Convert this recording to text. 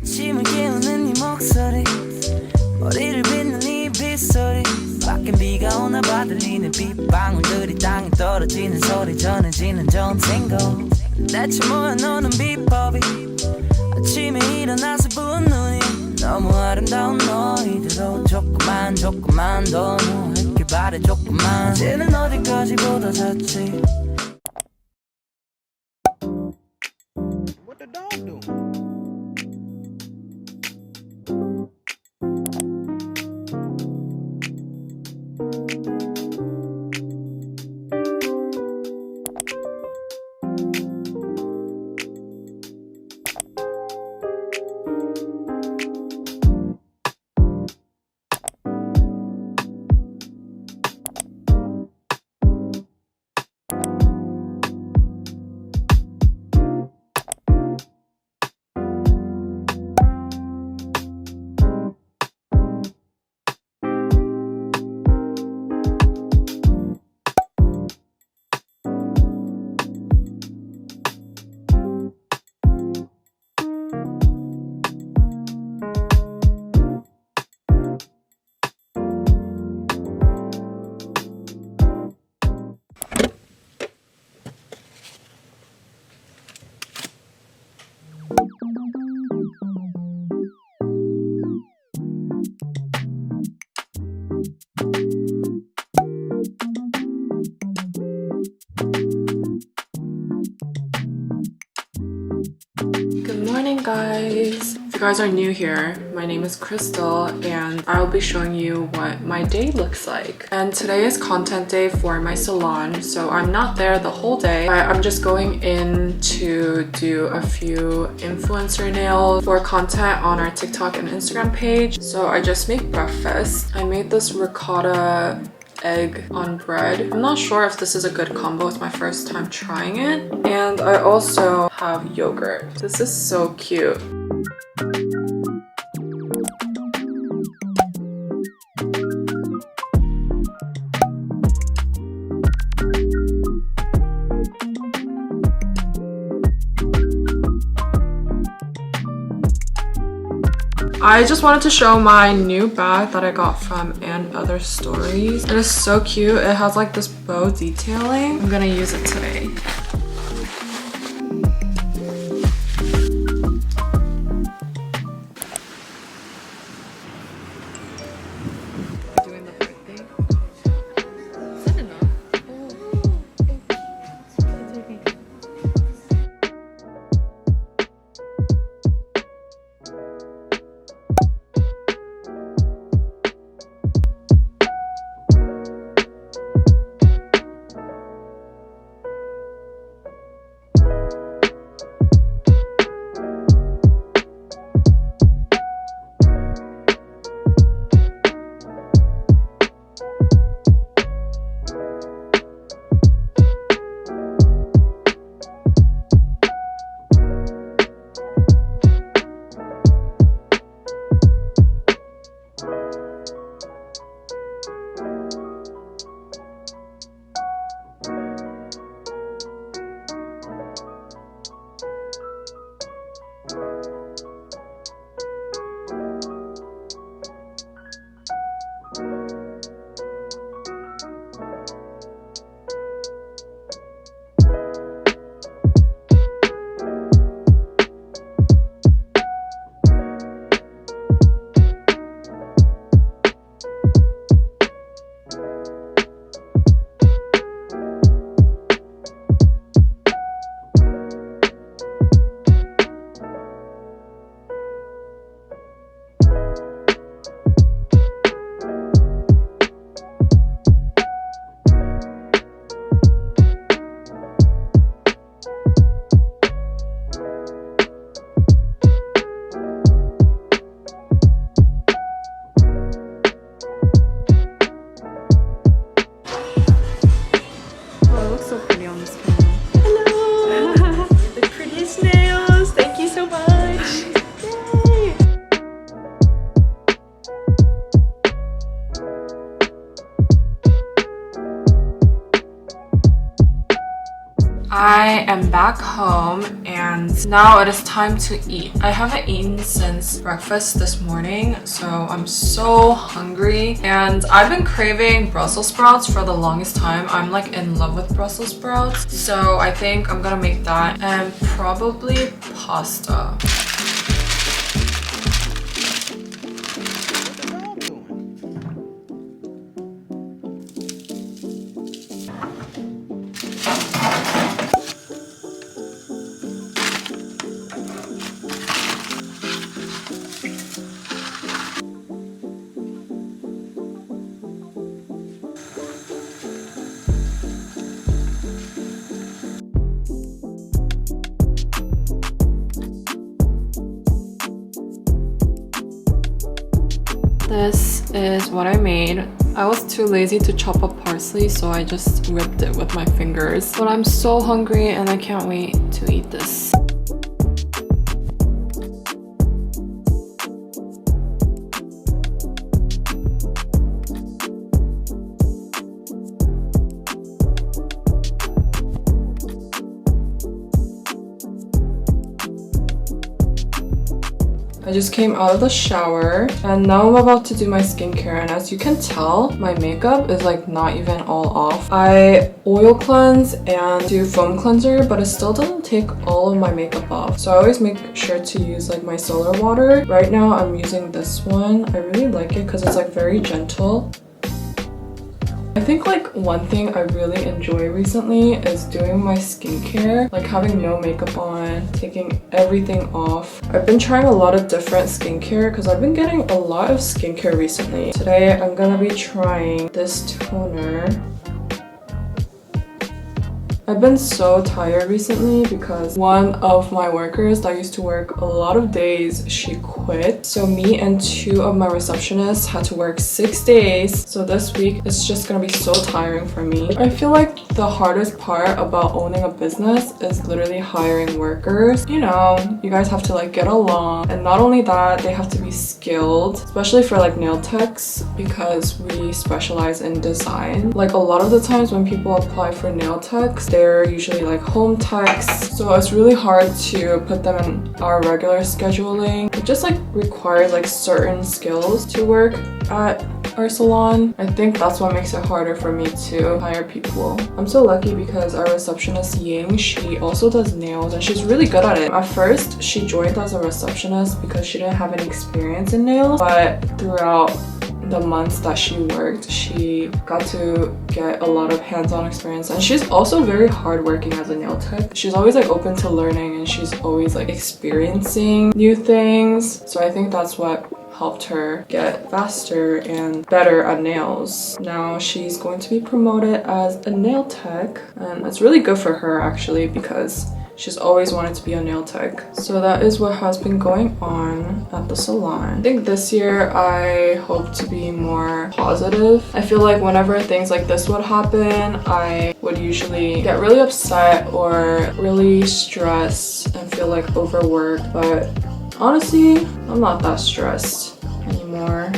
아침을 깨우는 네 목소리 머리를 빗는 네 빗소리 밖엔 비가 오나 봐 들리는 빗방울들이 땅에 떨어지는 소리 전해지는 전생고 대체 뭐야 너는 비법이 아침에 일어나서 부은 눈이 너무 아름다운 너희들로 조금만 더 누워있길 바래 조금만 이제는 어디까지보다 잤지 What the dog do? Good morning, guys. If you guys are new here, my name is Crystal and I'll be showing you what my day looks like. And today is content day for my salon, so I'm not there the whole day. I'm just going in to do a few influencer nails for content on our TikTok and Instagram page. So I just made breakfast. I made this ricotta egg on bread. I'm not sure if this is a good combo. It's my first time trying it. And I also have yogurt. This is so cute. I just wanted to show my new bag that I got from And Other Stories. It is so cute. It has like this bow detailing. I'm gonna use it today. Doing the birthday. Is that enough? It's okay. am back home and now it is time to eat. I haven't eaten since breakfast this morning, so I'm so hungry and I've been craving Brussels sprouts for the longest time. I'm like in love with Brussels sprouts, so I think I'm gonna make that and probably pasta. This is what I made. I was too lazy to chop up parsley, so I just whipped it with my fingers. But I'm so hungry and I can't wait to eat this. I just came out of the shower and now I'm about to do my skincare, and as you can tell, my makeup is like not even all off. I oil cleanse and do foam cleanser, but it still doesn't take all of my makeup off. So I always make sure to use like my solar water. Right now I'm using this one. I really like it because it's like very gentle. I think like one thing I really enjoy recently is doing my skincare, like having no makeup on, taking everything off. I've been trying a lot of different skincare because I've been getting a lot of skincare recently. Today I'm gonna be trying this toner. I've been so tired recently because one of my workers that used to work a lot of days, she quit. So me and two of my receptionists had to work 6 days. So this week it's just gonna be so tiring for me. I feel like the hardest part about owning a business is literally hiring workers. You know, you guys have to like get along, and not only that, they have to be skilled, especially for like nail techs because we specialize in design. Like a lot of the times when people apply for nail techs, they're usually like home techs, so it's really hard to put them in our regular scheduling. It just like required like certain skills to work at our salon. I think that's what makes it harder for me to hire people. I'm so lucky because our receptionist Ying, she also does nails and she's really good at it. At first, she joined as a receptionist because she didn't have any experience in nails, but throughout the months that she worked, she got to get a lot of hands-on experience, and she's also very hardworking as a nail tech. She's always like open to learning and she's always like experiencing new things. So I think that's what helped her get faster and better at nails. Now she's going to be promoted as a nail tech, and it's really good for her actually because she's always wanted to be a nail tech. So that is what has been going on at the salon. I think this year I hope to be more positive. I feel like whenever things like this would happen, I would usually get really upset or really stressed and feel like overworked, but honestly, I'm not that stressed anymore.